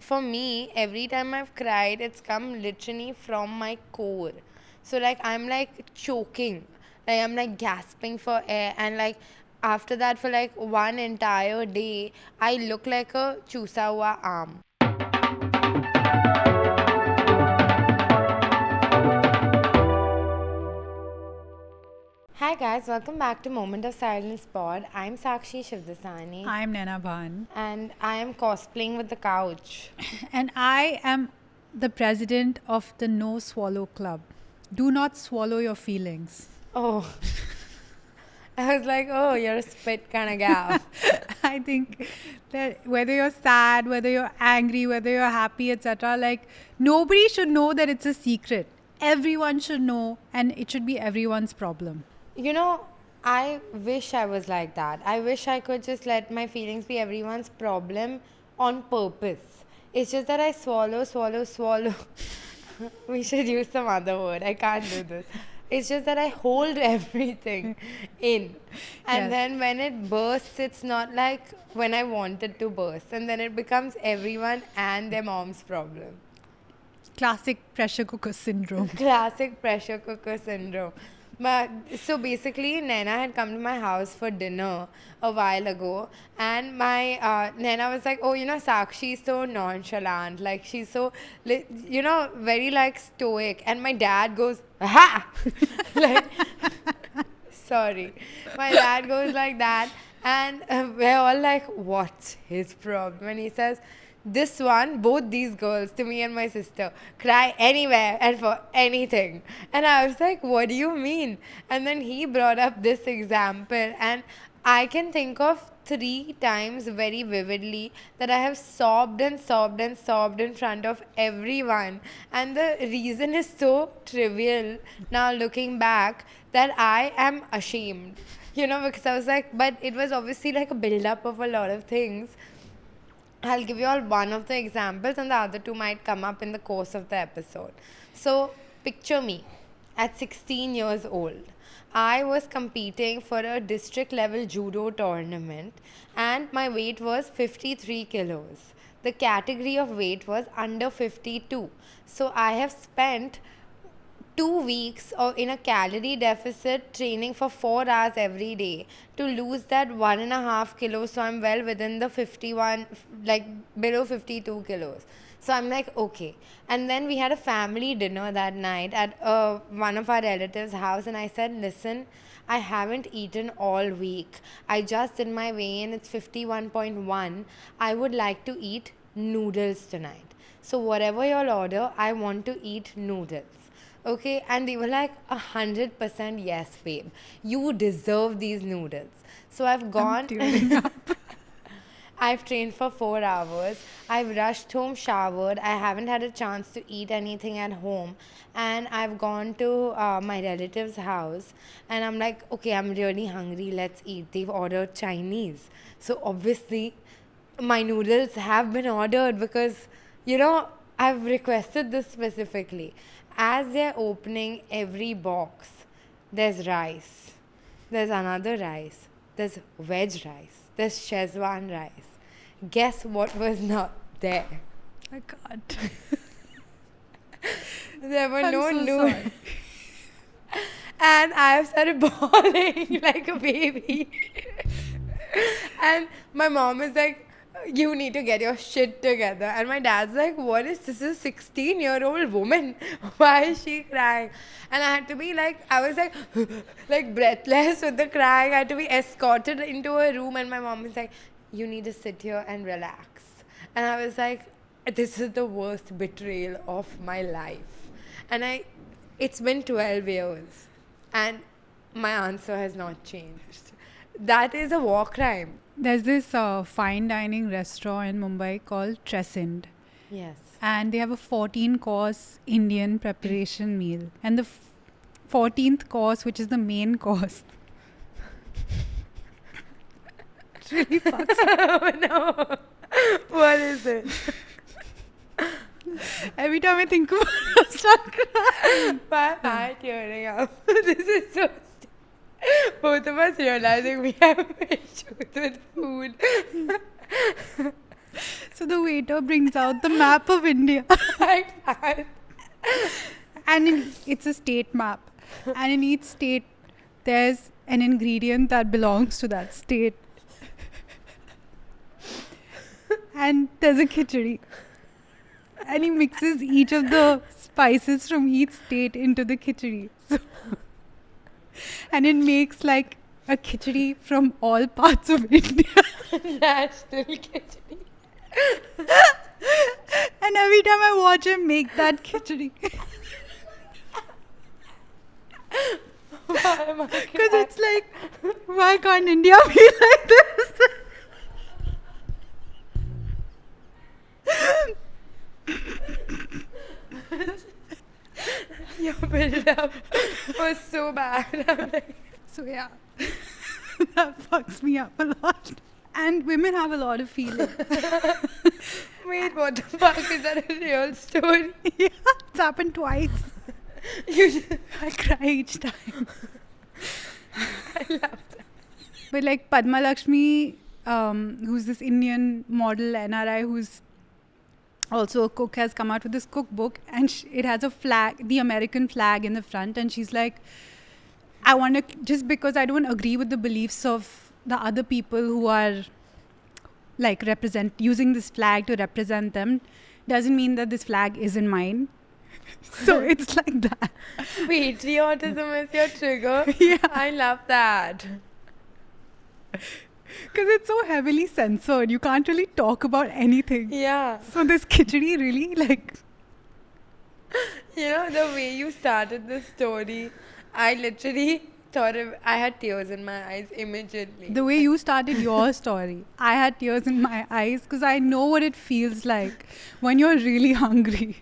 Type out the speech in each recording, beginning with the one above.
for me, every time I've cried, it's come literally from my core. So like I'm like choking, like I'm like gasping for air, and like after that for like one entire day, I look like a chusa hua arm. Hi guys, welcome back to Moment of Silence Pod. I'm Sakshi Shivdasani, I'm Nana Bhan. and I am cosplaying with the couch. And I am the president of the No Swallow Club. Do not swallow your feelings. Oh, I was like, oh, you're a spit kind of gal. I think that whether you're sad, whether you're angry, whether you're happy, etc., like nobody should know that it's a secret. Everyone should know, and it should be everyone's problem. You know, I wish I was like that. I wish I could just let my feelings be everyone's problem on purpose. It's just that I swallow. We should use some other word. I can't do this. It's just that I hold everything in. And Yes. then when it bursts, it's not like when I want it to burst. And then it becomes everyone and their mom's problem. Classic pressure cooker syndrome. Classic pressure cooker syndrome. But so basically, Naina had come to my house for dinner a while ago, and my Naina was like, "Oh, you know, Sakshi's so nonchalant, like she's so, very like stoic." And my dad goes, "Ha!" like, sorry, my dad goes like that, and we're all like, "What's his problem?" And he says, this one, both these girls, to me and my sister, cry anywhere and for anything. And I was like, what do you mean? And then he brought up this example, and I can think of 3 times very vividly that I have sobbed and sobbed and sobbed in front of everyone. And the reason is so trivial now looking back that I am ashamed. Because I was like, but it was obviously like a build up of a lot of things. I'll give you all one of the examples, and the other two might come up in the course of the episode. So, picture me at 16 years old. I was competing for a district level judo tournament, and my weight was 53 kilos. The category of weight was under 52. So, I have spent 2 weeks in a calorie deficit training for 4 hours every day to lose that 1.5 kilos, so I'm well within the 51, like below 52 kilos. So I'm like, okay. And then we had a family dinner that night at one of our relatives' house, and I said, listen, I haven't eaten all week. I just did my weigh-in, it's 51.1. I would like to eat noodles tonight. So whatever you'll order, I want to eat noodles. Okay, and they were like 100% yes, babe. You deserve these noodles. So I've gone. Tearing up. I've trained for 4 hours. I've rushed home, showered. I haven't had a chance to eat anything at home. And I've gone to my relative's house. And I'm like, okay, I'm really hungry. Let's eat. They've ordered Chinese. So obviously, my noodles have been ordered because, I've requested this specifically. As they're opening every box, there's rice, there's another rice, there's veg rice, there's Szechuan rice. Guess what was not there? I can't. There were I'm no so noodles. sorry. And I've started bawling like a baby. And my mom is like, you need to get your shit together. And my dad's like, what is this? Is a 16-year-old woman. Why is she crying? And I had to be like, I was like breathless with the crying. I had to be escorted into a room, and my mom was like, you need to sit here and relax. And I was like, this is the worst betrayal of my life. And it's been 12 years, and my answer has not changed. That is a war crime. There's this fine dining restaurant in Mumbai called Trescent. Yes. And they have a 14-course Indian preparation meal. And the 14th course, which is the main course, it really fucks. Oh no. What is it? Every time I think about it, I start crying. Why am I tearing up? This is so both of us realizing we have issues with food. So So the waiter brings out the map of India. And it's a state map. And in each state, there's an ingredient that belongs to that state. And there's a khichdi. And he mixes each of the spices from each state into the khichdi. So and it makes like a khichdi from all parts of India. National khichdi. And every time I watch him make that khichdi, because it's like, why can't India be like this? Your build-up was so bad. I'm like, So yeah, that fucks me up a lot. And women have a lot of feelings. wait, what the fuck? Is that a real story? Yeah, it's happened twice. You just, I cry each time. I love that. But like Padma Lakshmi, who's this Indian model NRI who's also a cook, has come out with this cookbook, and it has a flag, the American flag in the front, and she's like, I want to, just because I don't agree with the beliefs of the other people who are like using this flag to represent them, doesn't mean that this flag isn't mine. So it's like that. Patriotism is your trigger. Yeah. I love that. Because it's so heavily censored. You can't really talk about anything. Yeah. So this khichdi really like... You know, the way you started this story, I literally thought I had tears in my eyes immediately. The way you started your story, I had tears in my eyes because I know what it feels like when you're really hungry.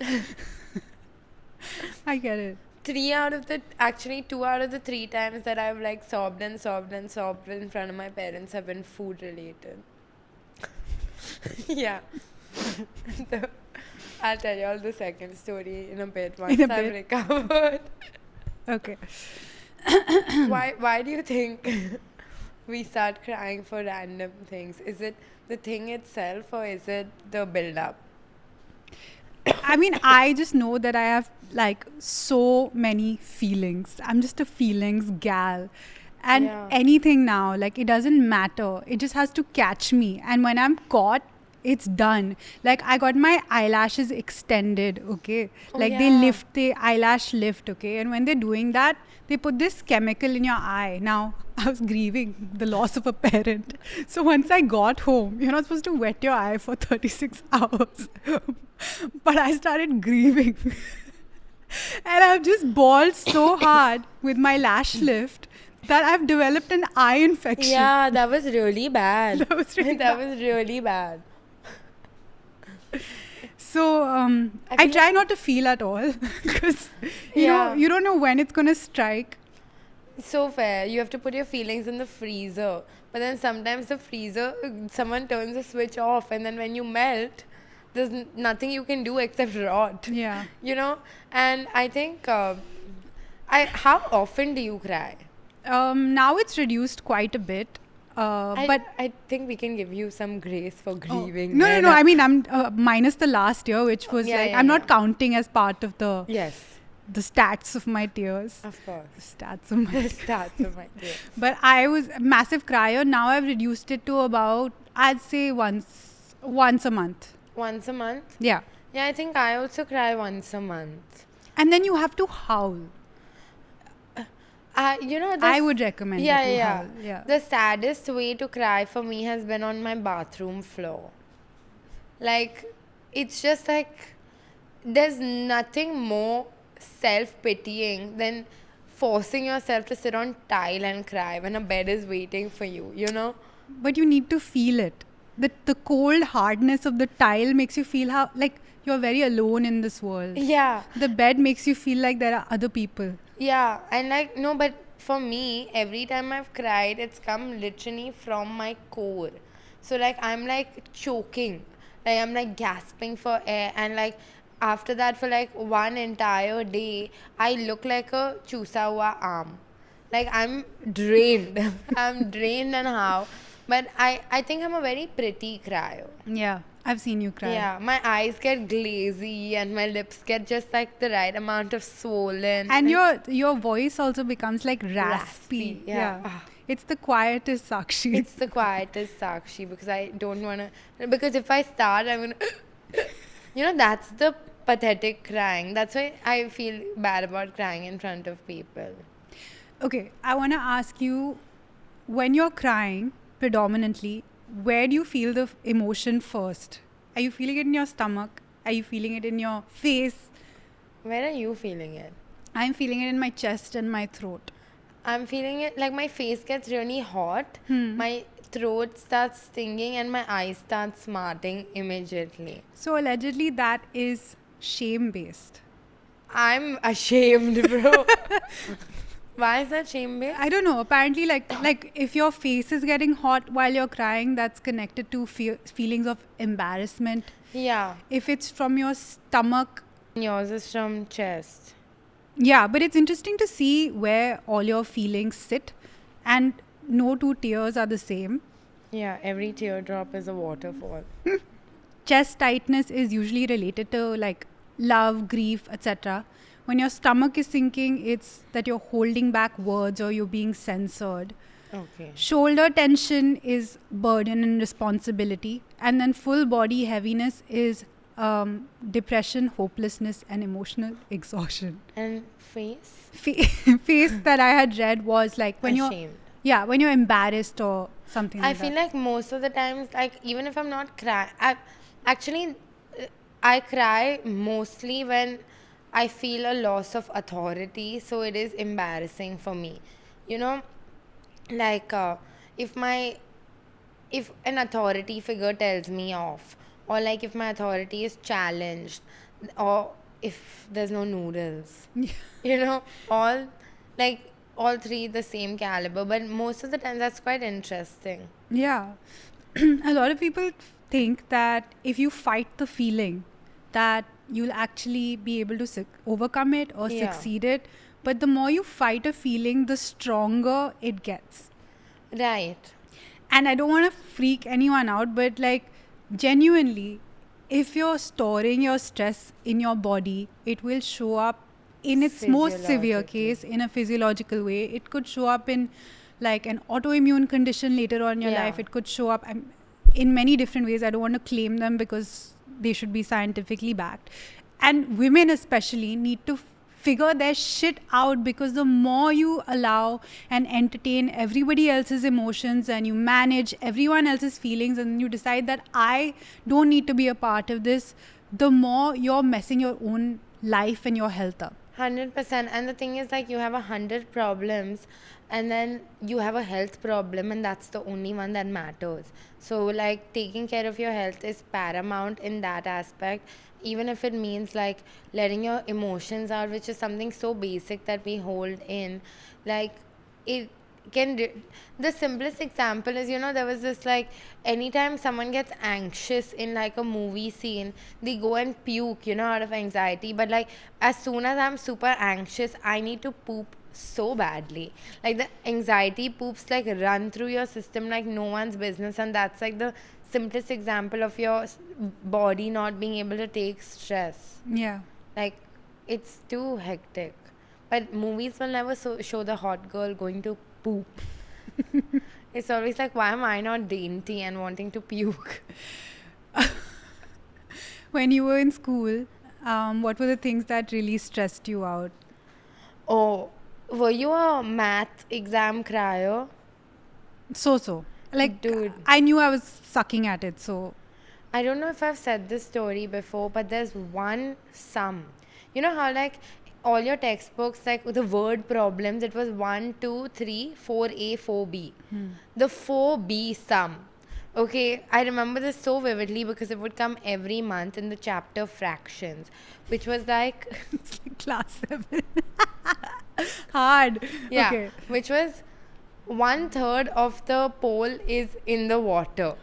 I get it. 2 out of the 3 times that I've like sobbed and sobbed and sobbed in front of my parents have been food related. Yeah. So, I'll tell you all the second story in a bit once I've recovered. Okay. Why do you think we start crying for random things? Is it the thing itself or is it the build-up? I mean, I just know that I have like so many feelings. I'm just a feelings gal. And anything now, like it doesn't matter. It just has to catch me. And when I'm caught, it's done. Like I got my eyelashes extended, okay? They lift, the eyelash lift, okay? And when they're doing that, they put this chemical in your eye. Now, I was grieving the loss of a parent. So once I got home, you're not supposed to wet your eye for 36 hours. But I started grieving. And I've just bawled so hard with my lash lift that I've developed an eye infection. Yeah, that was really bad. That was really bad. So I try not to feel at all because you don't know when it's gonna strike. So fair. You have to put your feelings in the freezer, but then sometimes the freezer, someone turns the switch off, and then when you melt, there's nothing you can do except rot. Yeah. You know, and I think how often do you cry? Now it's reduced quite a bit. But I think we can give you some grace for grieving. No. I mean, I'm minus the last year, which was I'm not counting as part of the the stats of my tears. Of course, stats of my tears. But I was a massive crier. Now I've reduced it to about, I'd say once a month. Once a month? Yeah. Yeah, I think I also cry once a month. And then you have to howl. I would recommend howl. Yeah. The saddest way to cry for me has been on my bathroom floor. Like, it's just like, there's nothing more self-pitying than forcing yourself to sit on tile and cry when a bed is waiting for you, you know? But you need to feel it. The cold hardness of the tile makes you feel how, like, you're very alone in this world. Yeah. The bed makes you feel like there are other people. Yeah, and like, no, but for me, every time I've cried, it's come literally from my core. So like, I'm like choking. Like, I'm like gasping for air, and like, after that, for like one entire day, I look like a chusa hua arm. Like, I'm drained. I'm drained and how. But I think I'm a very pretty crier. Yeah. I've seen you cry. Yeah, my eyes get glazy and my lips get just like the right amount of swollen. And Like, your voice also becomes like raspy. Raspy, yeah. Ah. It's the quietest Sakshi. it's the quietest Sakshi because I don't want to. Because if I start, I'm going to. That's the pathetic crying. That's why I feel bad about crying in front of people. Okay, I want to ask you, when you're crying predominantly, where do you feel the emotion first? Are you feeling it in your stomach? Are you feeling it in your face? Where are you feeling it? I'm feeling it in my chest and my throat. I'm feeling it like my face gets really hot, my throat starts stinging, and my eyes start smarting immediately. So allegedly that is shame based. I'm ashamed, bro. Why is that shame based? I don't know. Apparently, like if your face is getting hot while you're crying, that's connected to feelings of embarrassment. Yeah. If it's from your stomach, Yours is from chest. yeah. But it's interesting to see where all your feelings sit, and no two tears are the same. Yeah, every teardrop is a waterfall. Chest tightness is usually related to like love, grief, etc. When your stomach is sinking, it's that you're holding back words or you're being censored. Okay. Shoulder tension is burden and responsibility. And then full body heaviness is depression, hopelessness, and emotional exhaustion. And face? Face that I had read was like when Ashamed. when you're embarrassed or something I like feel that. like most of the times, like even if I'm not crying, I cry mostly when I feel a loss of authority. So it is embarrassing for me. You know, like if my if an authority figure tells me off, or like if my authority is challenged, or if there's no noodles, all like all three the same caliber, but most of the time that's quite interesting. Yeah. A lot of people think that if you fight the feeling, that you'll actually be able to overcome it or Yeah. succeed it. But the more you fight a feeling, the stronger it gets. Right. And I don't want to freak anyone out, but like genuinely, if you're storing your stress in your body, it will show up in its most severe Physiologically. case in a physiological way. It could show up in like an autoimmune condition later on in your Yeah. life. It could show up in many different ways. I don't want to claim them because they should be scientifically backed. And women especially need to figure their shit out, because the more you allow and entertain everybody else's emotions and you manage everyone else's feelings and you decide that I don't need to be a part of this, the more you're messing your own life and your health up. 100%. And the thing is, like, you have 100 problems, and then you have a health problem, and that's the only one that matters. So, like, taking care of your health is paramount in that aspect, even if it means like letting your emotions out, which is something so basic that we hold in. Like, it the simplest example is, there was this, like, anytime someone gets anxious in like a movie scene, they go and puke, out of anxiety. But like, as soon as I'm super anxious, I need to poop so badly. Like, the anxiety poops like run through your system like no one's business, and that's like the simplest example of your body not being able to take stress. Yeah. Like, it's too hectic. But movies will never show the hot girl going to poop. It's always like, why am I not dainty and wanting to puke? When you were in school, what were the things that really stressed you out? Oh, were you a math exam crier? So. Like, Dude. I knew I was sucking at it, so. I don't know if I've said this story before, but there's one sum. You know how, like, all your textbooks, like the word problems, it was 1, 2, 3, 4A, 4B. The 4B sum. Okay, I remember this so vividly because it would come every month in the chapter fractions, which was like, It's like class 7. Hard. yeah, Okay. which was 1/3 of the pole is in the water.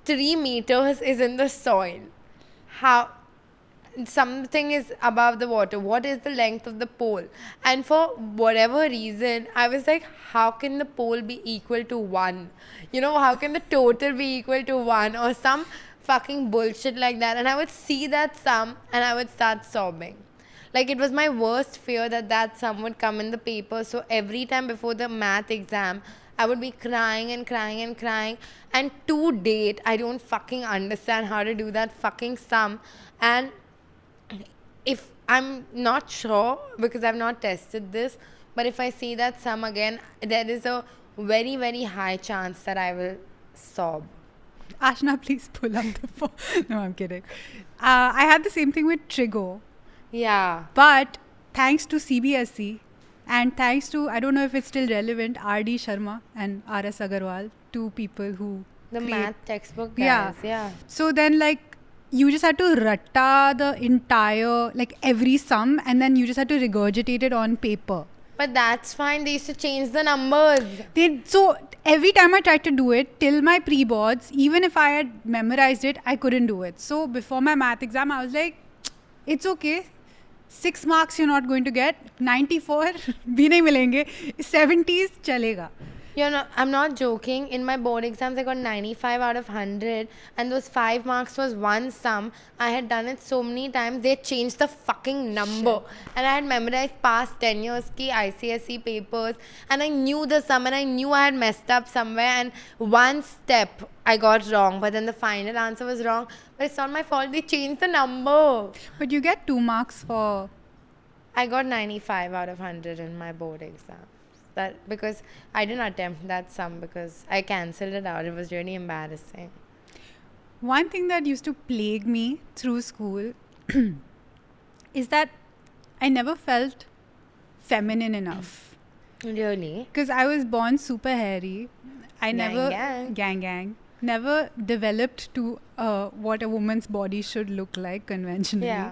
3 meters is in the soil. How? something is above the water. What is the length of the pole? And for whatever reason, I was like, how can the pole be equal to 1? How can the total be equal to 1 or some fucking bullshit like that? And I would see that sum and I would start sobbing. Like, it was my worst fear that sum would come in the paper. So every time before the math exam, I would be crying and crying and crying. And to date, I don't fucking understand how to do that fucking sum. And if I'm not sure because I've not tested this, but if I see that sum again, there is a very, very high chance that I will sob. Ashna, please pull up the phone. No, I'm kidding. I had the same thing with Trigo. Yeah. But thanks to CBSE and thanks to, I don't know if it's still relevant, R.D. Sharma and R.S. Agarwal, two people who The create- math textbook guys. Yeah. So then you just had to ratta the entire, every sum, and then you just had to regurgitate it on paper. But that's fine. They used to change the numbers. So every time I tried to do it, till my pre-boards, even if I had memorized it, I couldn't do it. So before my math exam, I was like, it's okay. 6 marks you're not going to get. 94 bhi nahi milenge. 70s chalega. I'm not joking. In my board exams, I got 95 out of 100. And those 5 marks was one sum. I had done it so many times, they changed the fucking number. Shit. And I had memorized past 10 years ki ICSE papers. And I knew the sum and I knew I had messed up somewhere. And one step I got wrong. But then the final answer was wrong. But it's not my fault. They changed the number. But you get 2 marks for... I got 95 out of 100 in my board exam. That because I didn't attempt that sum because I cancelled it out. It was really embarrassing. One thing that used to plague me through school is that I never felt feminine enough. Really? Because I was born super hairy. I never... Gang. Never developed to what a woman's body should look like conventionally. Yeah.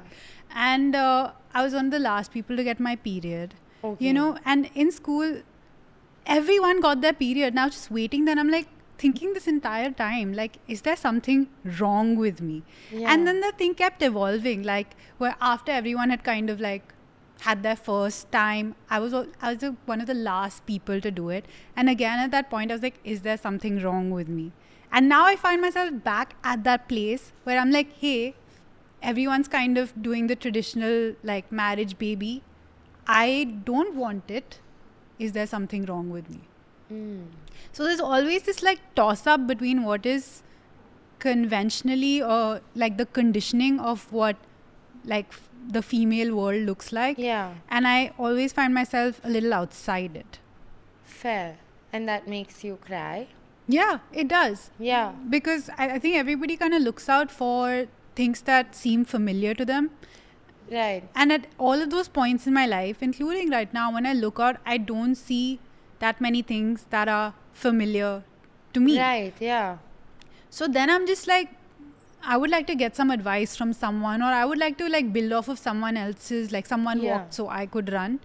And I was one of the last people to get my period. Okay. And in school, everyone got their period. Now just waiting, then I'm thinking this entire time, is there something wrong with me? Yeah. And then the thing kept evolving, where after everyone had kind of had their first time, I was one of the last people to do it. And again, at that point, I was like, is there something wrong with me? And now I find myself back at that place where I'm like, hey, everyone's kind of doing the traditional marriage baby. I don't want it. Is there something wrong with me? So there's always this toss up between what is conventionally or the conditioning of what the female world looks like. Yeah. And I always find myself a little outside it. Fair. And that makes you cry? Yeah, it does. Yeah. Because I think everybody kind of looks out for things that seem familiar to them. Right. And at all of those points in my life, including right now, when I look out, I don't see that many things that are familiar to me. Right, yeah. So then I'm just I would like to get some advice from someone, or I would like to build off of someone else's, someone Yeah. walked so I could run.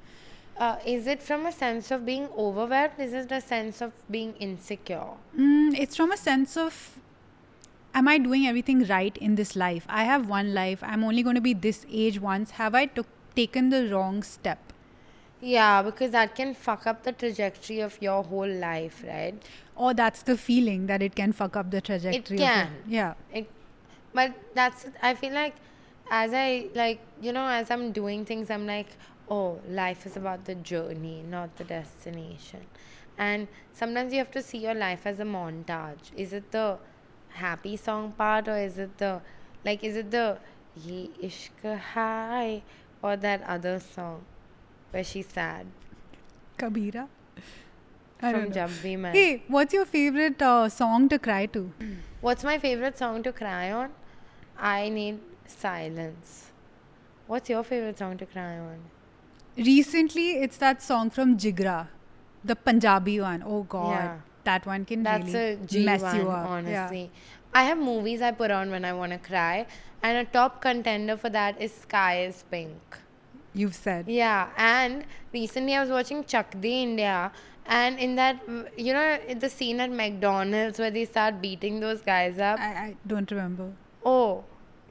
Is it from a sense of being overwhelmed? Is it a sense of being insecure? It's from a sense of, am I doing everything right in this life? I have one life. I'm only going to be this age once. Have I taken the wrong step? Yeah, because that can fuck up the trajectory of your whole life, right? Or that's the feeling that it can fuck up the trajectory. It can. Yeah. But I feel like as as I'm doing things, I'm like, oh, life is about the journey, not the destination. And sometimes you have to see your life as a montage. Is it the happy song part, or is it the Ye Ishq Hai, or that other song where she's sad? Kabira? From Jab Bhi Main. Hey, what's your favorite song to cry to? What's my favorite song to cry on? I Need Silence. What's your favorite song to cry on? Recently, it's that song from Jigra, the Punjabi one. Oh God, Yeah. that one can That's really a G1, mess you up. honestly. I have movies I put on when I want to cry, and a top contender for that is Sky is Pink. You've said. Yeah, and recently I was watching Chak De India, and in that, the scene at McDonald's where they start beating those guys up. I don't remember. Oh,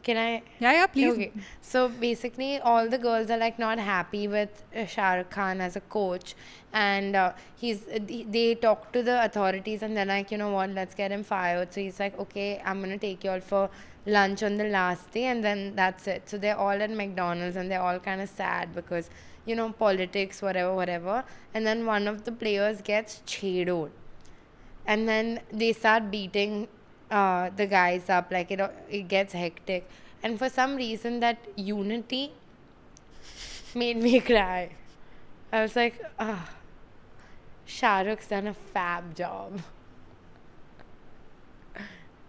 Can I? Yeah, please. Okay. So basically, all the girls are like not happy with Shah Rukh Khan as a coach, and they talk to the authorities, and they're like, you know what, let's get him fired. So he's like, okay, I'm gonna take you all for lunch on the last day, and then that's it. So they're all at McDonald's, and they're all kind of sad because, you know, politics, whatever, whatever. And then one of the players gets chedoed, and then they start beating the guys up. Like it gets hectic, and for some reason that unity made me cry. I was like, ah, Shah Rukh's done a fab job.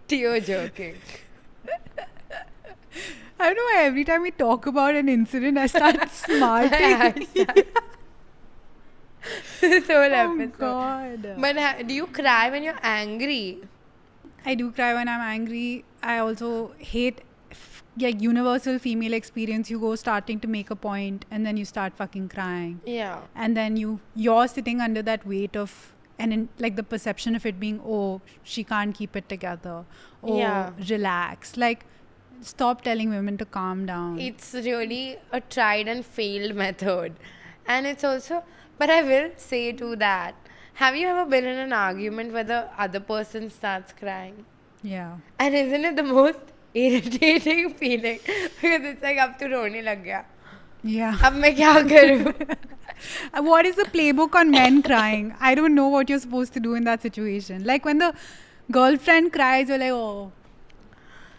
Tear jerking. I don't know why every time we talk about an incident, I start smarting. This whole Oh episode. God. But do you cry when you're angry? I do cry when I'm angry. I also hate like universal female experience. You go starting to make a point and then you start fucking crying. Yeah. And then you're sitting under that weight of like the perception of it being, oh, she can't keep it together. Oh, Yeah. relax. Like, stop telling women to calm down. It's really a tried and failed method. And it's also, but I will say to that, have you ever been in an argument where the other person starts crying? Yeah. And isn't it the most irritating feeling? Because it's like, अब तो रोने लग गया. Yeah. अब मैं क्या करूँ? What is the playbook on men crying? I don't know what you're supposed to do in that situation. Like when the girlfriend cries, you're like, oh,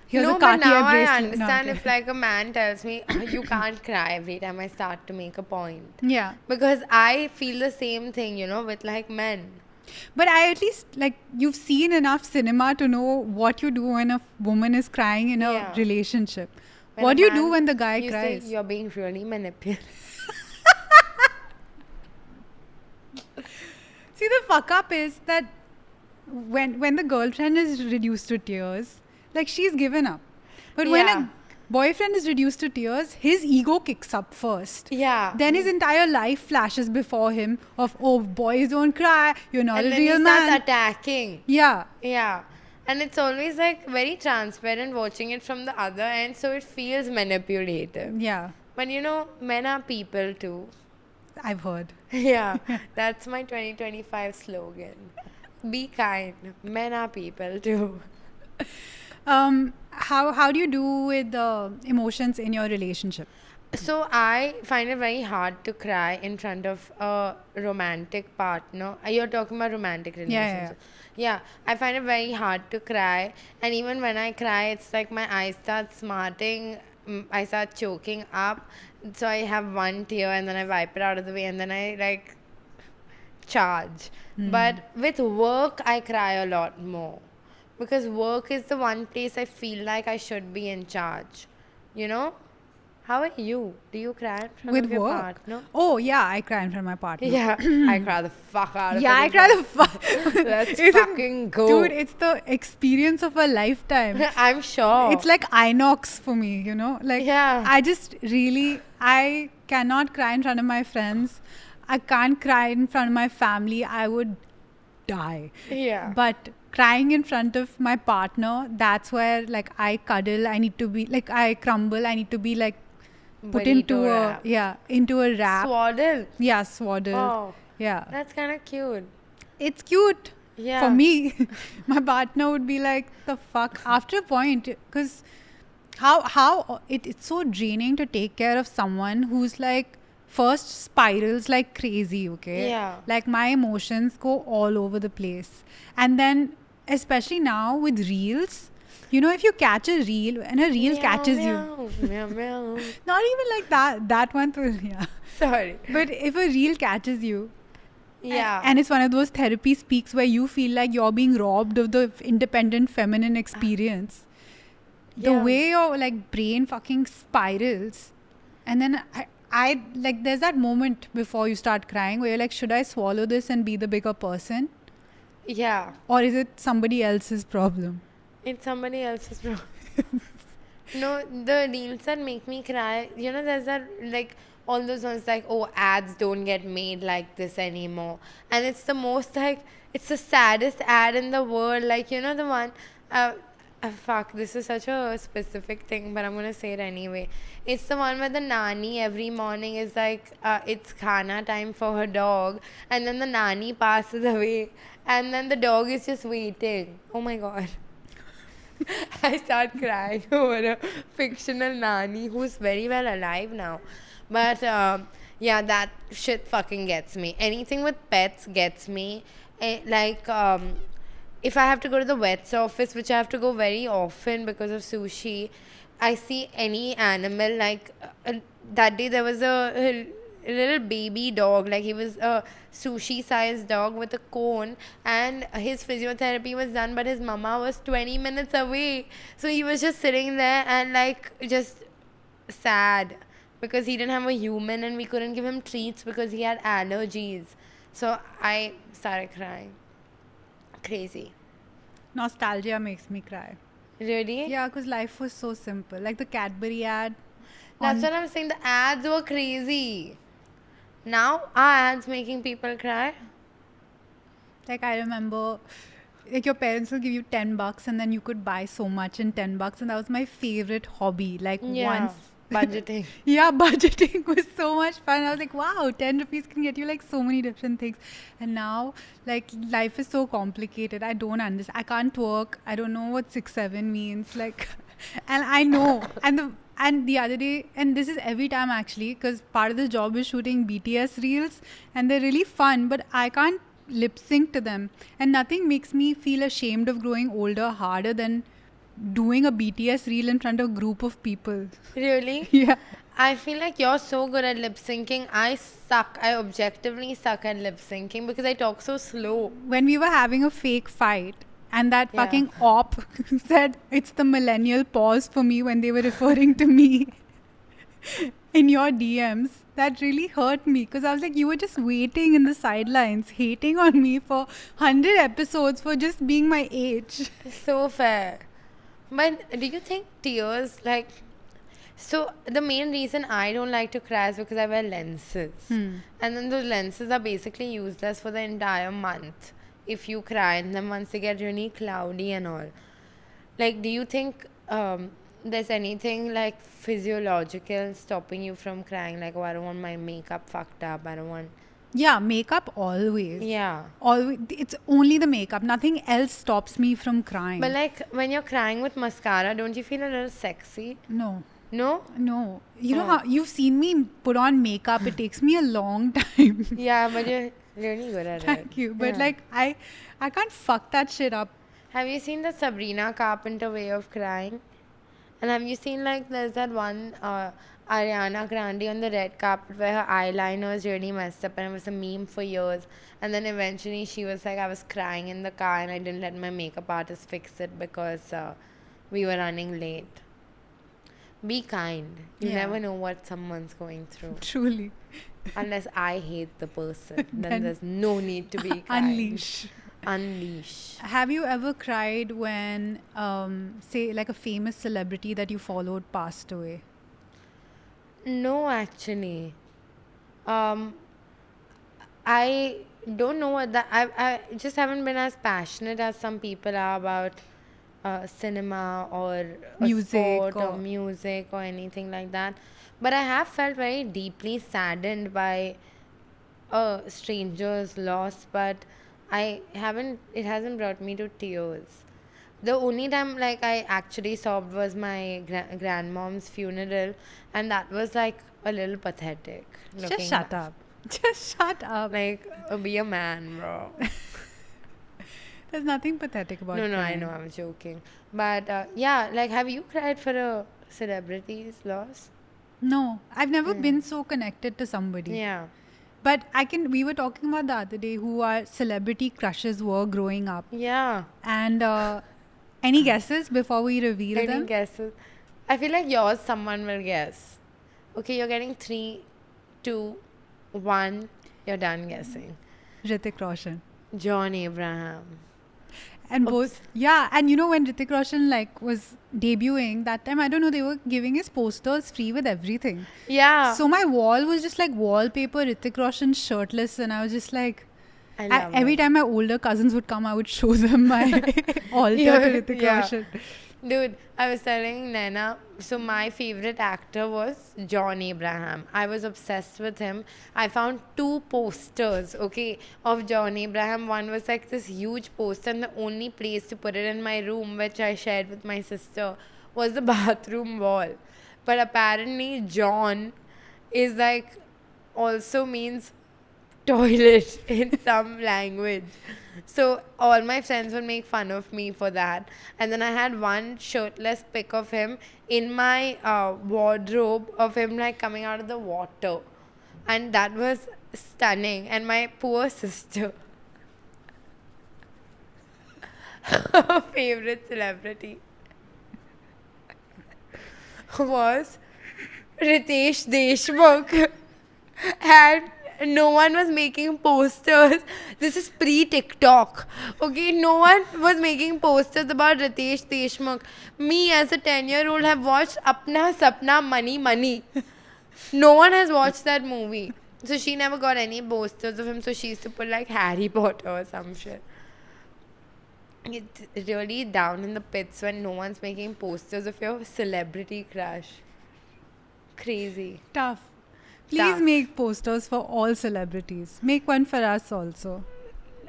here's No, a but Cartier now I bracelet. No, understand okay. if like a man tells me, you can't cry every time I start to make a point. Yeah. Because I feel the same thing, you know, with like men. But I at least, like, you've seen enough cinema to know what you do when a woman is crying in a Yeah. relationship. When What a do you man- do when the guy you cries? say you're being really manipulative. See, the fuck up is that when the girlfriend is reduced to tears, like, she's given up. But when Yeah. a boyfriend is reduced to tears, his ego kicks up first. Yeah. Then his entire life flashes before him of, oh, boys don't cry, you're not And a then he real starts man. attacking. Yeah. Yeah. And it's always like very transparent watching it from the other end, so it feels manipulative. Yeah. But you know, men are people too. I've heard. Yeah, that's my 2025 slogan. Be kind. Men are people too. How do you do with the emotions in your relationship? So I find it very hard to cry in front of a romantic partner. You're talking about romantic yeah. relationships. Yeah, I find it very hard to cry. And even when I cry, it's like my eyes start smarting. I start choking up. So I have one tear and then I wipe it out of the way and then I like charge. But with work, I cry a lot more. Because work is the one place I feel like I should be in charge. You know? How are you? Do you cry in front With of your work? partner? Oh, yeah, I cry in front of my partner. Yeah, I cry the fuck out of Yeah, it. I cry the fuck. Let's Isn't- fucking go. Dude, it's the experience of a lifetime. I'm sure. It's like Inox for me, you know? Like, Yeah. I cannot cry in front of my friends. I can't cry in front of my family. I would die. Yeah. But crying in front of my partner, that's where, like, I cuddle. I need to be, like, I crumble. I need to be, like, put Burrito into wrap. into a wrap. Swaddle. Yeah, swaddle. Oh, Yeah. that's kind of cute. It's cute. Yeah. For me, my partner would be like, the fuck? After a point, because it's so draining to take care of someone who's like, first spirals like crazy, okay? Yeah. Like my emotions go all over the place. And then, especially now with reels, you know, if you catch a reel and a reel catches you, Meow, meow. not even like that one, yeah. Sorry. But if a reel catches you, Yeah. and it's one of those therapy speaks where you feel like you're being robbed of the independent feminine experience. The Yeah. way your like brain fucking spirals. And then I like there's that moment before you start crying where you're like, should I swallow this and be the bigger person? Yeah. Or is it somebody else's problem? It's somebody else's problem. No, the reels that make me cry, you know, there's that, like, all those ones like, oh, ads don't get made like this anymore. And it's the most, like, it's the saddest ad in the world. Like, you know, the one, Fuck, this is such a specific thing, but I'm gonna say it anyway. It's the one where the nanny every morning is like, it's khana time for her dog, and then the nanny passes away, and then the dog is just waiting. Oh my god. I start crying over a fictional nanny who's very well alive now. But yeah, that shit fucking gets me. Anything with pets gets me. Like, if I have to go to the vet's office, which I have to go very often because of sushi, I see any animal. Like, that day there was a little baby dog, like he was a sushi sized dog with a cone, and his physiotherapy was done, but his mama was 20 minutes away, so he was just sitting there and like just sad because he didn't have a human and we couldn't give him treats because he had allergies. So I started crying. Crazy. Nostalgia makes me cry. Really? Yeah, because life was so simple. Like the Cadbury ad. That's on- what I'm saying, the ads were crazy. Now are ads making people cry? Like I remember, like your parents will give you $10 and then you could buy so much in $10, and that was my favorite hobby. Like Yeah. once. Budgeting. Yeah, budgeting was so much fun. I was like, wow, 10 rupees can get you like so many different things. And now, like, life is so complicated. I don't understand. I can't work. I don't know what 6-7 means. Like, and I know. And the other day, and this is every time actually, because part of the job is shooting BTS reels, and they're really fun, but I can't lip sync to them. And nothing makes me feel ashamed of growing older harder than doing a BTS reel in front of a group of people. Really? Yeah. I feel like you're so good at lip syncing. I suck. I objectively suck at lip syncing because I talk so slow. When we were having a fake fight, and that Yeah. fucking op said it's the millennial pause for me when they were referring to me in your DMs, that really hurt me because I was like, you were just waiting in the sidelines, hating on me for 100 episodes for just being my age. So fair. But do you think tears, like, so the main reason I don't like to cry is because I wear lenses. And then those lenses are basically useless for the entire month if you cry, and then once they get really cloudy and all. Like, do you think there's anything like physiological stopping you from crying? Like, oh, I don't want my makeup fucked up. I don't want. Yeah, makeup always. Yeah. Always. It's only the makeup. Nothing else stops me from crying. But like, when you're crying with mascara, don't you feel a little sexy? No. No? No. You know Oh. how you've seen me put on makeup. It takes me a long time. Yeah, but you're really good at it. Thank you. But Yeah. like I can't fuck that shit up. Have you seen the Sabrina Carpenter way of crying? And have you seen like there's that one Ariana Grande on the red carpet where her eyeliner was really messed up and it was a meme for years. And then eventually she was like, I was crying in the car and I didn't let my makeup artist fix it because we were running late. Be kind. You Yeah. never know what someone's going through. Truly. Unless I hate the person, then Then there's no need to be kind. Unleash. Unleash. Have you ever cried when say like a famous celebrity that you followed passed away? No, actually. I don't know what that. I just haven't been as passionate as some people are about cinema or Music sport or or- music or anything like that. But I have felt very deeply saddened by a stranger's loss, but I haven't. It hasn't brought me to tears. The only time like I actually sobbed was my grandmom's funeral, and that was like a little pathetic. Just shut up. Just shut up. Like, be a man, bro. There's nothing pathetic about No, I crying. know, I'm joking. But yeah, like, have you cried for a celebrity's loss? No, I've never been so connected to somebody. Yeah. But we were talking about the other day who our celebrity crushes were growing up. Yeah. And any guesses before we reveal Any them? guesses? I feel like yours, someone will guess. Okay, you're getting 3, 2, 1. You're done guessing. Hrithik Roshan. John Abraham. And both, yeah. And you know, when Hrithik Roshan like was debuting that time, I don't know, they were giving his posters free with everything. Yeah. So my wall was just like wallpaper, Hrithik Roshan shirtless, and I was just like, I love every it. time my older cousins would come, I would show them my altar to Hrithik Yeah. Roshan. Dude, I was telling Naina, so my favorite actor was John Abraham. I was obsessed with him. I found two posters, okay, of John Abraham. One was like this huge poster, and the only place to put it in my room, which I shared with my sister, was the bathroom wall. But apparently, John is like also means toilet in some language. So all my friends would make fun of me for that. And then I had one shirtless pic of him in my wardrobe of him like coming out of the water. And that was stunning. And my poor sister, her favorite celebrity was Ritesh Deshmukh. And no one was making posters. This is pre-TikTok. Okay, no one was making posters about Ritesh Deshmukh. Me as a 10-year-old have watched Apna Sapna Money Money. No one has watched that movie. So she never got any posters of him. So she used to put like Harry Potter or some shit. It's really down in the pits when no one's making posters of your celebrity crush. Crazy. Tough. Please Tough. make posters for all celebrities. Make one for us also.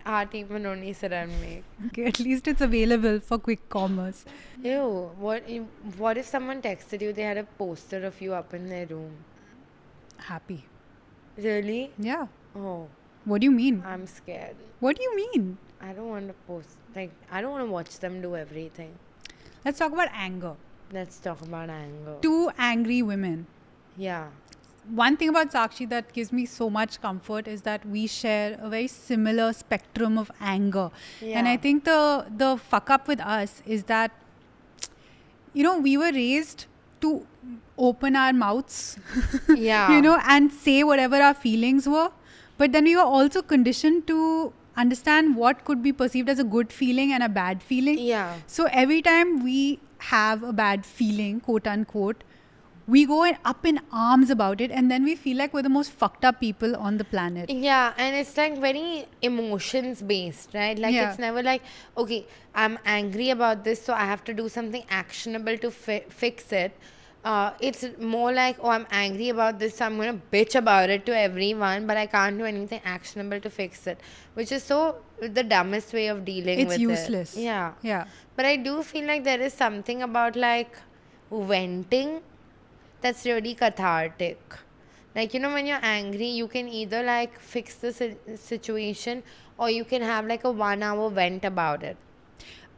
Our team will only sit and make. Okay, at least it's available for quick commerce. Ew, what if someone texted you they had a poster of you up in their room? Happy. Really? Yeah. Oh, What do you mean? I'm scared. What do you mean? I don't want to post. Like, I don't want to watch them do everything. Let's talk about anger. Let's talk about anger. Two angry women. Yeah. One thing about Sakshi that gives me so much comfort is that we share a very similar spectrum of anger. And I Yeah. think the fuck up with us is that, you know, we were raised to open our mouths, Yeah. you know, and say whatever our feelings were. But then we were also conditioned to understand what could be perceived as a good feeling and a bad feeling. Yeah. So every time we have a bad feeling, quote unquote, we go up in arms about it, and then we feel like we're the most fucked up people on the planet. Yeah, and it's like very emotions based, right? Like Yeah. it's never like, okay, I'm angry about this, so I have to do something actionable to fix it. It's more like, oh, I'm angry about this, so I'm gonna bitch about it to everyone, but I can't do anything actionable to fix it, which is so the dumbest way of dealing It's with useless. it. Yeah. Yeah. But I do feel like there is something about like venting that's really cathartic. Like, you know, when you're angry, you can either like fix the situation or you can have like a 1 hour vent about it.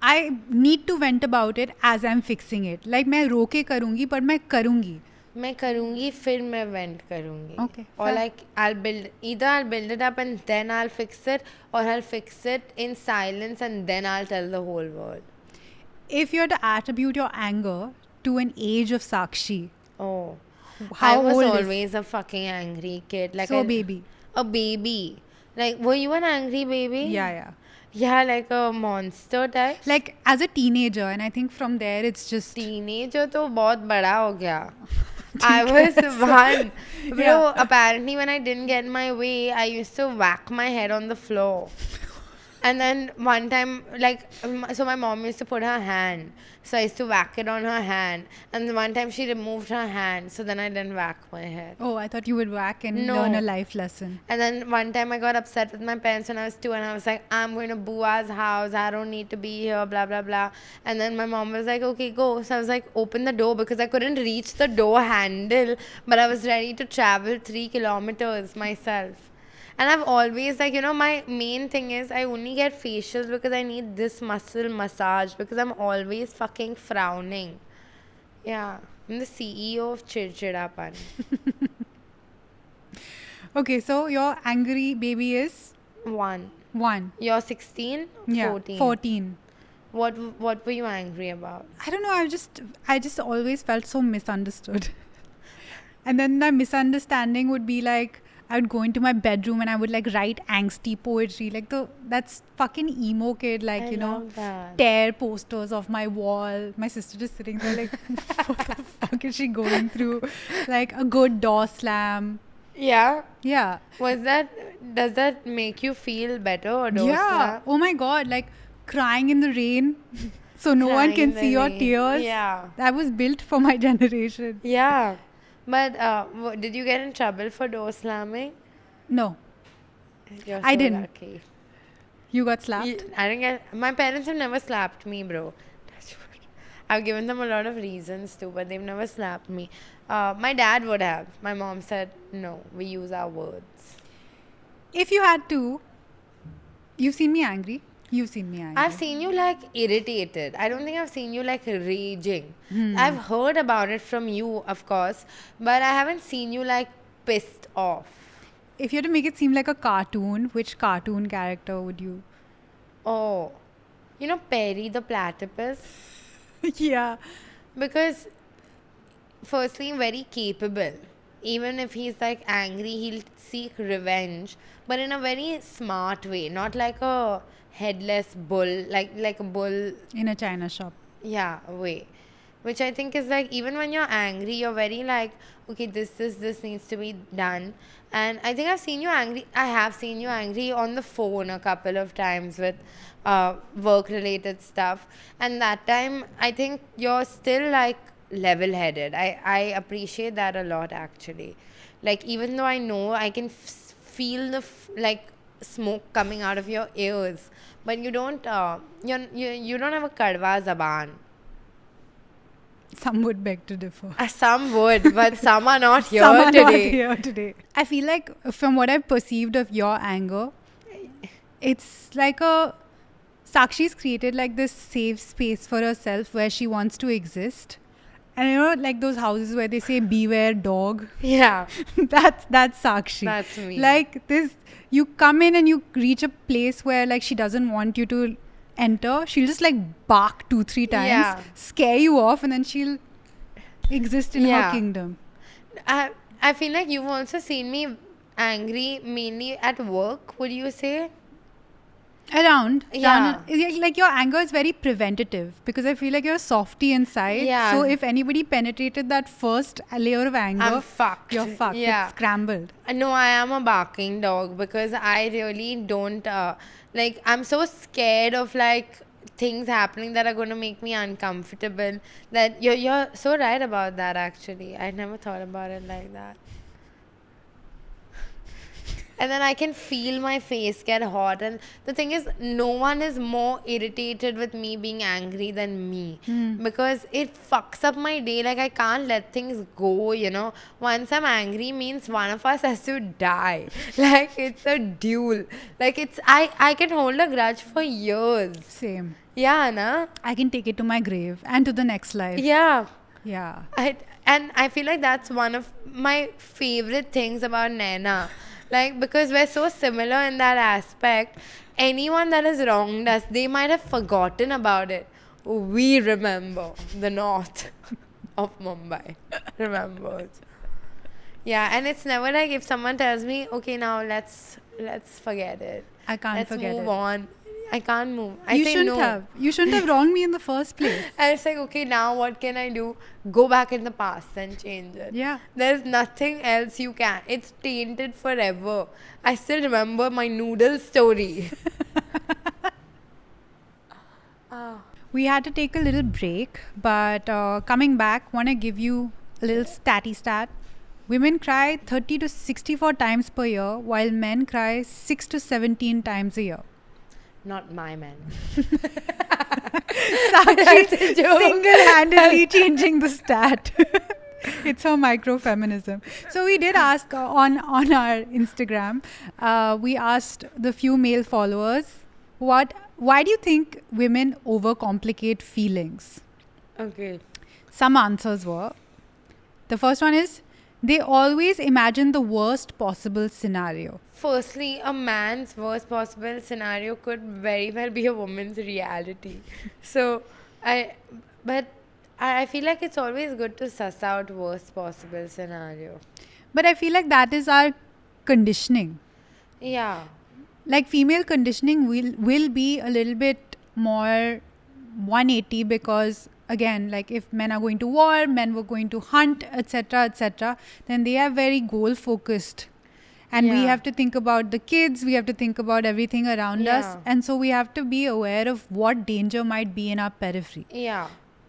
I need to vent about it as I'm fixing it. Like मैं रोके करूँगी पर मैं करूँगी. मैं करूँगी फिर मैं vent करूँगी. Okay, Or fair. like I'll build it up and then I'll fix it, or I'll fix it in silence and then I'll tell the whole world. If you had to attribute your anger to an age of Sakshi, Oh. how I was old is always a fucking angry kid. Like so baby? a baby. Like, were you an angry baby? Yeah. Yeah, like a monster type. Like as a teenager, and I think from there it's just Teenager तो बहुत बड़ा हो गया. I was one. Bro, Yeah. apparently when I didn't get my way, I used to whack my head on the floor. And then one time, like, so my mom used to put her hand. So I used to whack it on her hand. And then one time she removed her hand. So then I didn't whack my head. oh, I thought you would whack and No. learn a life lesson. And then one time I got upset with my parents when I was 2 and I was like, I'm going to Bua's house. I don't need to be here, blah, blah, blah. And then my mom was like, okay, go. So I was like, open the door because I couldn't reach the door handle, but I was ready to travel 3 kilometers myself. And I've always, like, you know, my main thing is I only get facials because I need this muscle massage because I'm always fucking frowning. Yeah. I'm the CEO of Chirchirapan. Okay, so your angry baby is 1. 1. You're 16? Yeah, 14. 14. What were you angry about? I don't know. I just always felt so misunderstood. And then my misunderstanding would be like I would go into my bedroom and I would like write angsty poetry, like that's fucking emo kid, like I you know, love that. tear posters of my wall. My sister just sitting there like, what the fuck is she going through? Like a good door slam. Yeah. Yeah. Does that make you feel better or Yeah. Oh my god, like crying in the rain so no one can Crying see your Lily. tears. Yeah. That was built for my generation. Yeah. But did you get in trouble for door slamming? No, You're I so didn't. lucky. You got slapped? I didn't get. My parents have never slapped me, bro. Touch wood. I've given them a lot of reasons too, but they've never slapped me. My dad would have. My mom said no. We use our words. If you had to, you've seen me angry. You've seen me angry. I've seen you like irritated. I don't think I've seen you like raging. Hmm. I've heard about it from you, of course, but I haven't seen you like pissed off. If you had to make it seem like a cartoon, which cartoon character would you? Oh, you know Perry the platypus? Yeah. Because firstly very capable. Even if he's like angry, he'll seek revenge, but in a very smart way, not like a headless bull, like a bull, In a China shop. yeah, way. Which I think is like, even when you're angry, you're very like, okay, this needs to be done. And I think I've seen you angry. I have seen you angry on the phone a couple of times with work related stuff. And that time, I think you're still like level headed. I appreciate that a lot actually. Like, even though I know I can feel the like smoke coming out of your ears, but you don't, you don't have a kadwa zaban. Some would beg to differ. Some would, but some are not here Some are today. not here today. I feel like from what I've perceived of your anger, it's like Sakshi's created like this safe space for herself where she wants to exist. And you know, like those houses where they say beware dog. Yeah, that's Sakshi. that's me. Like this, you come in and you reach a place where like she doesn't want you to enter. She'll just like bark 2-3 times, Yeah. scare you off, and then she'll exist in her Yeah. kingdom. I feel like you've also seen me angry mainly at work, would you say? Around, Yeah. like your anger is very preventative because I feel like you're softy inside. Yeah. So if anybody penetrated that first layer of anger, I'm fucked. you're fucked. Yeah. It's scrambled. No, I am a barking dog because I really don't like, I'm so scared of like things happening that are going to make me uncomfortable. That you're so right about that actually. I never thought about it like that. And then I can feel my face get hot. And the thing is, no one is more irritated with me being angry than me. Because it fucks up my day. Like, I can't let things go, you know. Once I'm angry means one of us has to die. Like, it's a duel. Like, I can hold a grudge for years. Same. Yeah, na? I can take it to my grave and to the next life. Yeah. Yeah. And I feel like that's one of my favorite things about Naina. Like, because we're so similar in that aspect. Anyone that has wronged us, they might have forgotten about it. We remember. The north of Mumbai remembers. Yeah, and it's never like if someone tells me, okay, now let's forget it. I can't Let's forget move it. on. I can't move. I You say shouldn't no. have. You shouldn't have wronged me in the first place. And it's like, okay, now what can I do? Go back in the past and change it. Yeah. There's nothing else you can. It's tainted forever. I still remember my noodle story. We had to take a little break, but coming back, want to give you a little statty stat. Women cry 30 to 64 times per year, while men cry 6 to 17 times a year. Not my men. Sakshi single-handedly changing the stat. It's her micro-feminism. So we did ask on our Instagram, we asked the few male followers, why do you think women overcomplicate feelings? Okay. Some answers were, the first one is, they always imagine the worst possible scenario. Firstly, a man's worst possible scenario could very well be a woman's reality. So, I feel like it's always good to suss out worst possible scenario. But I feel like that is our conditioning. Yeah. Like female conditioning will be a little bit more 180 because again, like if men are going to war, men were going to hunt, etc., then they are very goal focused. And we Yeah. have to think about the kids, we have to think about everything around us. Yeah. And so we have to be aware of what danger might be in our periphery. Yeah.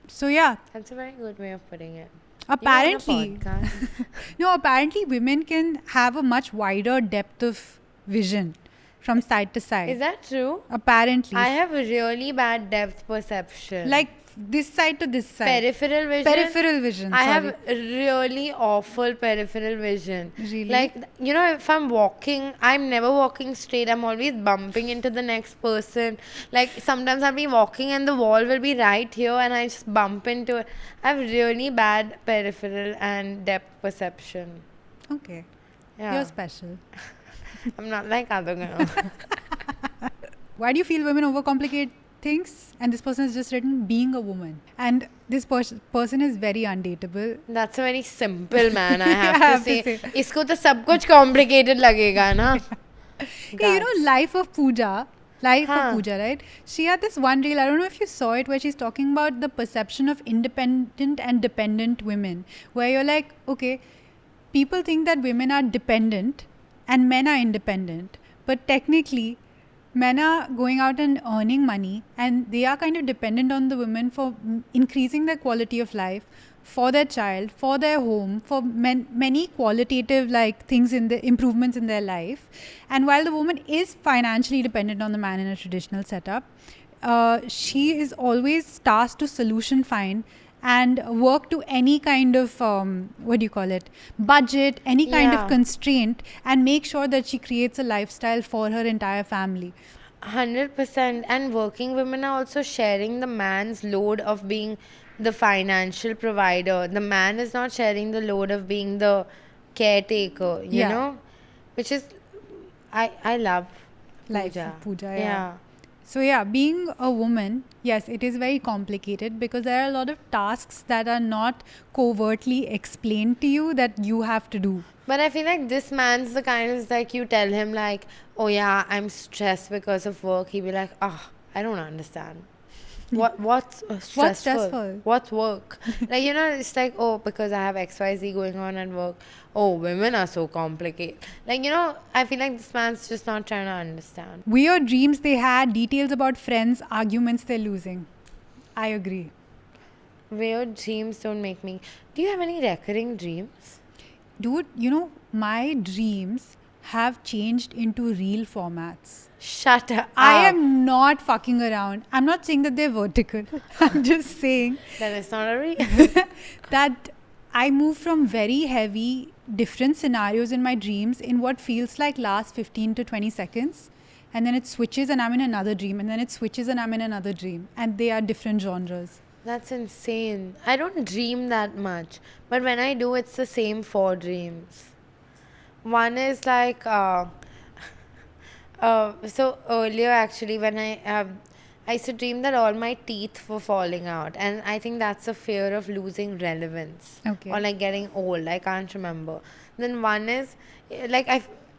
So, yeah, That's a very good way of putting it. apparently, You on a podcast? no, apparently women can have a much wider depth of vision from side to side. Is that true? Apparently. I have a really bad depth perception. Like this side to this side. peripheral vision. Peripheral vision. I sorry. have really awful peripheral vision. Really? Like, you know, if I'm walking, I'm never walking straight. I'm always bumping into the next person. Like, sometimes I'll be walking and the wall will be right here and I just bump into it. I have really bad peripheral and depth perception. Okay. Yeah. You're special. I'm not like other girls. Why do you feel women overcomplicate things? And this person has just written being a woman. And this person is very undateable. That's a very simple man, I have, I have to to say. say. इसको तो सब कुछ complicated लगेगा ना. Yeah, you know, Life of Pooja. Life Huh. of Pooja, right? She had this one reel, I don't know if you saw it, where she's talking about the perception of independent and dependent women. Where you're like, okay, people think that women are dependent and men are independent. But technically, men are going out and earning money and they are kind of dependent on the women for increasing their quality of life, for their child, for their home, for many qualitative like things in the improvements in their life. And while the woman is financially dependent on the man in a traditional setup, she is always tasked to solution find and work to any kind of budget, any kind Yeah. of constraint, and make sure that she creates a lifestyle for her entire family. 100%. And working women are also sharing the man's load of being the financial provider. The man is not sharing the load of being the caretaker, you Yeah. know? Which is, I love Life Pooja. of Pooja, yeah. So yeah, being a woman, yes, it is very complicated because there are a lot of tasks that are not covertly explained to you that you have to do. But I feel like this man's the kind of like you tell him like, oh yeah, I'm stressed because of work. He'd be like, I don't understand. What's stressful? stressful? What's work? Like, you know, it's like, oh, because I have XYZ going on at work. Oh, women are so complicated. Like, you know, I feel like this man's just not trying to understand. Weird dreams they had, details about friends, arguments they're losing. I agree. Weird dreams don't make me. Do you have any recurring dreams? Dude, you know, my dreams have changed into reel formats. Shut up. I am not fucking around. I'm not saying that they're vertical. I'm just saying Then it's not a real. that I move from very heavy, different scenarios in my dreams in what feels like last 15 to 20 seconds. And then it switches and I'm in another dream. And then it switches and I'm in another dream. And they are different genres. That's insane. I don't dream that much. But when I do, it's the same 4 dreams. One is like, so earlier actually when I used to dream that all my teeth were falling out. And I think that's a fear of losing relevance. Okay. Or like getting old. I can't remember. Then one is, like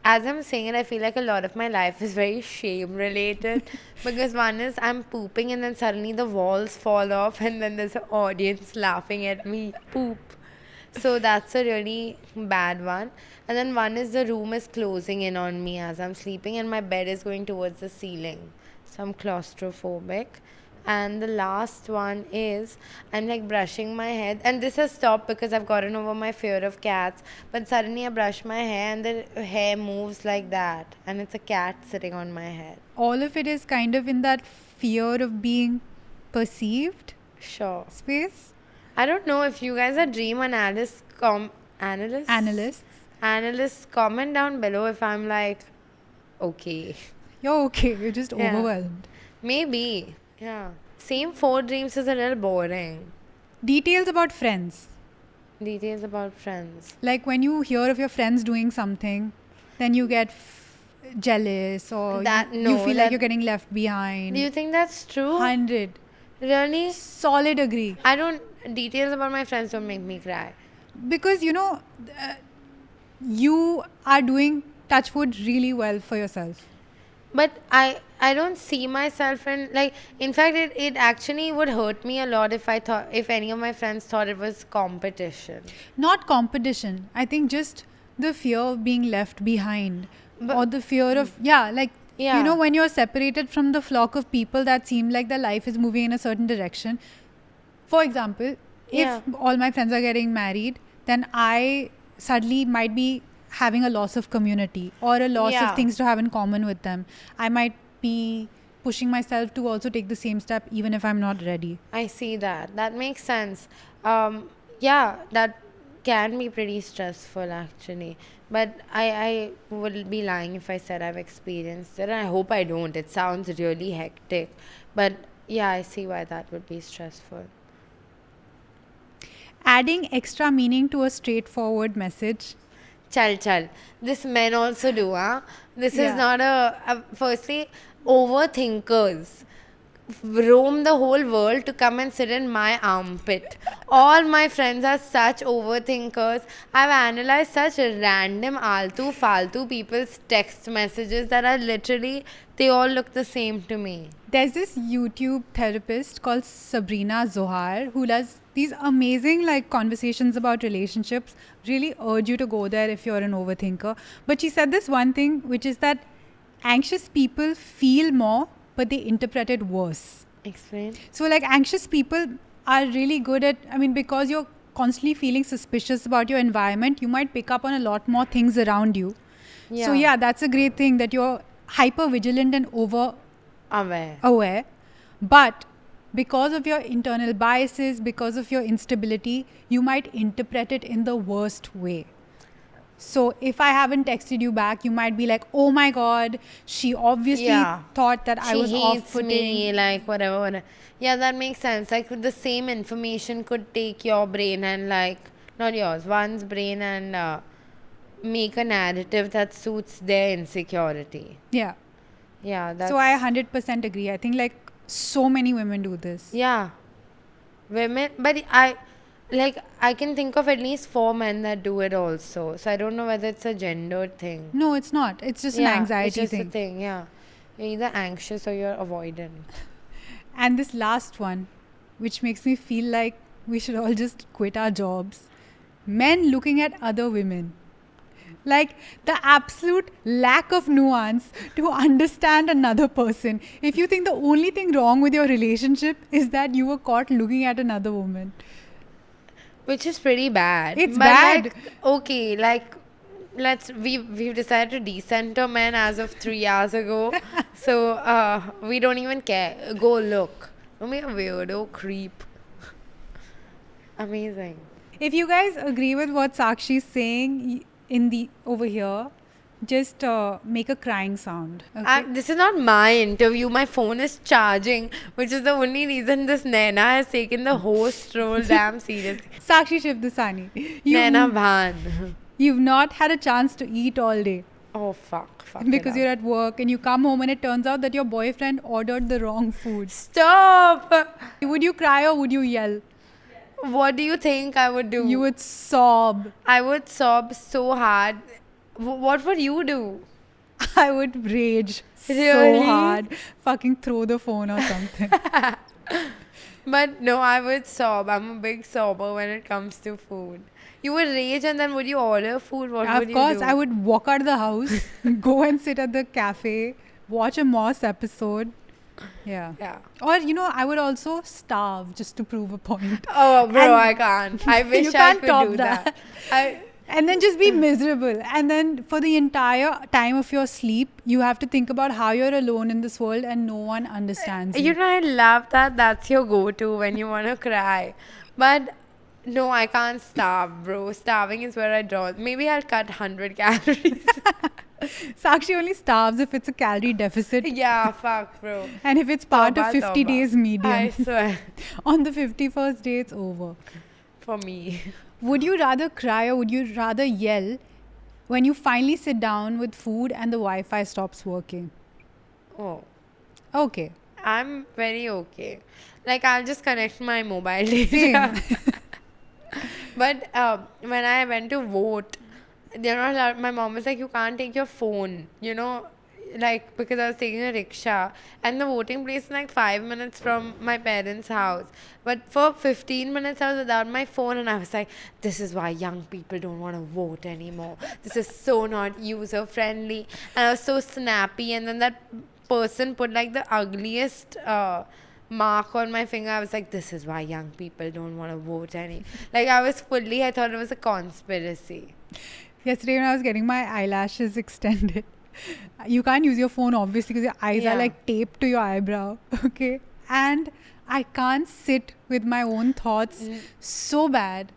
as I'm saying it, I feel like a lot of my life is very shame related because one is I'm pooping and then suddenly the walls fall off and then there's an audience laughing at me poop. So that's a really bad one. And then one is the room is closing in on me as I'm sleeping and my bed is going towards the ceiling. So I'm claustrophobic. And the last one is I'm like brushing my head, and this has stopped because I've gotten over my fear of cats. But suddenly I brush my hair and the hair moves like that, and it's a cat sitting on my head. All of it is kind of in that fear of being perceived Sure. space. I don't know if you guys are dream analysts. Analysts, comment down below if I'm like, okay. You're okay. You're just Yeah. overwhelmed. Maybe. Yeah. Same 4 dreams is a little boring. Details about friends. Details about friends. Like when you hear of your friends doing something, then you get jealous or you feel like you're getting left behind. Do you think that's true? 100. Really? Solid agree. I don't. Details about my friends don't make me cry. Because, you know, you are doing touch wood really well for yourself. But I don't see myself in, like, in fact it actually would hurt me a lot if any of my friends thought it was competition. Not competition. I think just the fear of being left behind, But- or the fear of Yeah. you know, when you're separated from the flock of people that seem like their life is moving in a certain direction. For example, Yeah. if all my friends are getting married, then I suddenly might be having a loss of community or a loss Yeah. of things to have in common with them. I might be pushing myself to also take the same step even if I'm not ready. I see that. That makes sense. Yeah, that can be pretty stressful actually. But I would be lying if I said I've experienced it. And I hope I don't. It sounds really hectic. But yeah, I see why that would be stressful. Adding extra meaning to a straightforward message. Chal. This men also do, huh? This Yeah. is not firstly, overthinkers roam the whole world to come and sit in my armpit. All my friends are such overthinkers. I've analyzed such random altu faltu people's text messages that are literally, they all look the same to me. There's this YouTube therapist called Sabrina Zohar who does these amazing like conversations about relationships. Really urge you to go there if you're an overthinker. But she said this one thing, which is that anxious people feel more, but they interpret it worse. Explain. So like anxious people are really good at, I mean, because you're constantly feeling suspicious about your environment, you might pick up on a lot more things around you. So yeah, that's a great thing that you're hyper vigilant and over aware, but because of your internal biases, because of your instability, you might interpret it in the worst way. So if I haven't texted you back, you might be like, oh my god, she obviously Yeah. thought that I She was hates off-putting. me, like whatever. Yeah, that makes sense. Like the same information could take your brain and like, not yours, one's brain and make a narrative that suits their insecurity. Yeah. Yeah, that's... So I 100% agree. I think like so many women do this. Yeah. Women, but I can think of at least 4 men that do it also. So I don't know whether it's a gendered thing. No, it's not. It's just Yeah, an anxiety it's just thing. a thing, yeah. You're either anxious or you're avoidant. And this last one, which makes me feel like we should all just quit our jobs. Men looking at other women. Like the absolute lack of nuance to understand another person. If you think the only thing wrong with your relationship is that you were caught looking at another woman. Which is pretty bad. It's But bad. Like, okay, like we've decided to decenter men as of 3 hours ago. So we don't even care. Go look. Don't be a weirdo creep. Amazing. If you guys agree with what Sakshi's saying in the over here, just make a crying sound. Okay? This is not my interview. My phone is charging, which is the only reason this Naina has taken the host role damn seriously. Sakshi Shivdasani, Naina Bhan. you've not had a chance to eat all day Oh, fuck. because you're at work and you come home and it turns out that your boyfriend ordered the wrong food. Stop! Would you cry or would you yell? What do you think I would do? You would sob. I would sob so hard. What would you do? I would rage so Really? hard. Fucking throw the phone or something. But no, I would sob. I'm a big sobber when it comes to food. You would rage and then would you order food? What would Of you course, do? I would walk out of the house, go and sit at the cafe, watch a Moss episode. Yeah. Yeah. Or, you know, I would also starve just to prove a point. Oh, bro, And I can't. I wish you I can't could top do that. that. And then just be miserable. And then for the entire time of your sleep, you have to think about how you're alone in this world and no one understands you. You know, I love that. That's your go-to when you want to cry. But no, I can't starve, bro. Starving is where I draw. Maybe I'll cut 100 calories. Sakshi only starves if it's a calorie deficit Yeah, fuck, bro. and if it's part of Tauba, 50 tauba. days medium. I swear. On the 51st day, it's over. For me. Would you rather cry or would you rather yell when you finally sit down with food and the Wi-Fi stops working? Oh. Okay. I'm very okay. Like, I'll just connect my mobile Same. data. But when I went to vote, they're not allowed, my mom was like, you can't take your phone. You know, like, because I was taking a rickshaw, and the voting place is like 5 minutes from my parents' house. But for 15 minutes, I was without my phone, and I was like, this is why young people don't want to vote anymore. This is so not user friendly. And I was so snappy, and then that person put like the ugliest mark on my finger. I was like, this is why young people don't want to vote any. Like, I thought it was a conspiracy. Yesterday when I was getting my eyelashes extended, you can't use your phone obviously because your eyes are Yeah. like taped to your eyebrow. Okay. And I can't sit with my own thoughts so bad.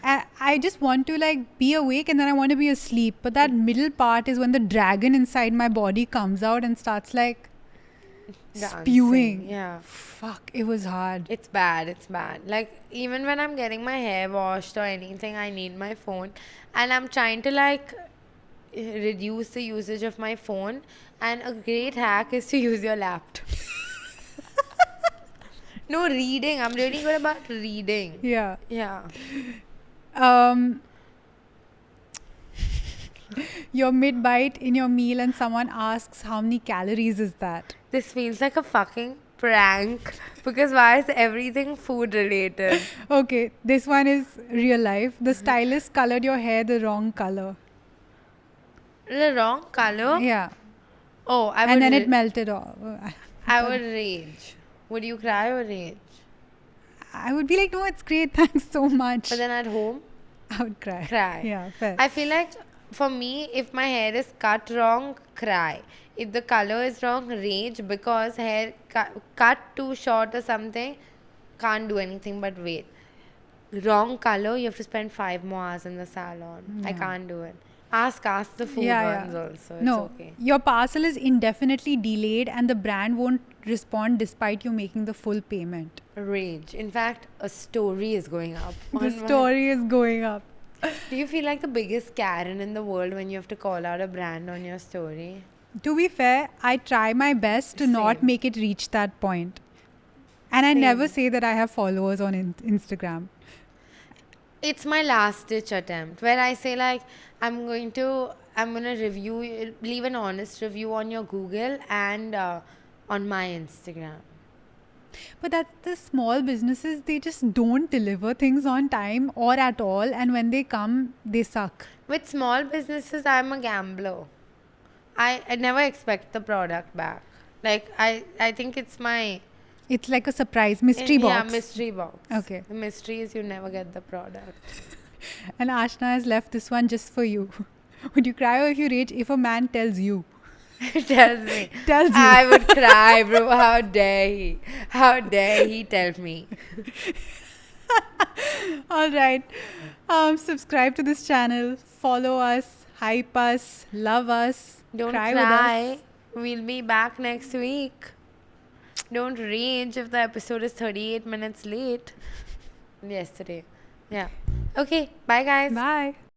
I just want to like be awake and then I want to be asleep. But that middle part is when the dragon inside my body comes out and starts like spewing. Dancing, yeah. Fuck, it was hard. It's bad. It's bad. Like, even when I'm getting my hair washed or anything, I need my phone. And I'm trying to, like, reduce the usage of my phone. And a great hack is to use your laptop. No, reading. I'm really good about reading. Yeah. Yeah. Your mid bite in your meal and someone asks how many calories is that? This feels like a fucking prank. Because why is everything food related? Okay, this one is real life. The stylist colored your hair the wrong color. The wrong color? Yeah. Oh, I would And then ra- it melted off. I would rage. Would you cry or rage? I would be like, no, it's great. Thanks so much. But then at home, I would cry. cry. Yeah, fair. I feel like for me, if my hair is cut wrong, cry. If the color is wrong, rage, because hair cut too short or something, can't do anything but wait. Wrong color, you have to spend 5 more hours in the salon. I can't do it. Ask the food ones also. It's no, okay. your parcel is indefinitely delayed and the brand won't respond despite you making the full payment. Rage. In fact, a story is going up. The on my- story is going up. Do you feel like the biggest Karen in the world when you have to call out a brand on your story? To be fair, I try my best to not Same. make it reach that point. And I Same. never say that I have followers on Instagram. It's my last ditch attempt where I say like I'm gonna leave an honest review on your Google and on my Instagram. But that's the small businesses, they just don't deliver things on time or at all. And when they come, they suck. With small businesses, I'm a gambler. I never expect the product back. Like I think it's my It's like a surprise mystery box. Yeah, mystery box. Okay. The mystery is you never get the product. And Ashna has left this one just for you. Would you cry or if you rage if a man tells you? Tells me. Tells you. I would cry, bro. How dare he? How dare he tell me? All right. Subscribe to this channel. Follow us. Hype us. Love us. Don't cry cry. with us. We'll be back next week. Don't rage if the episode is 38 minutes late. Yesterday. Yeah. Okay. Bye, guys. Bye.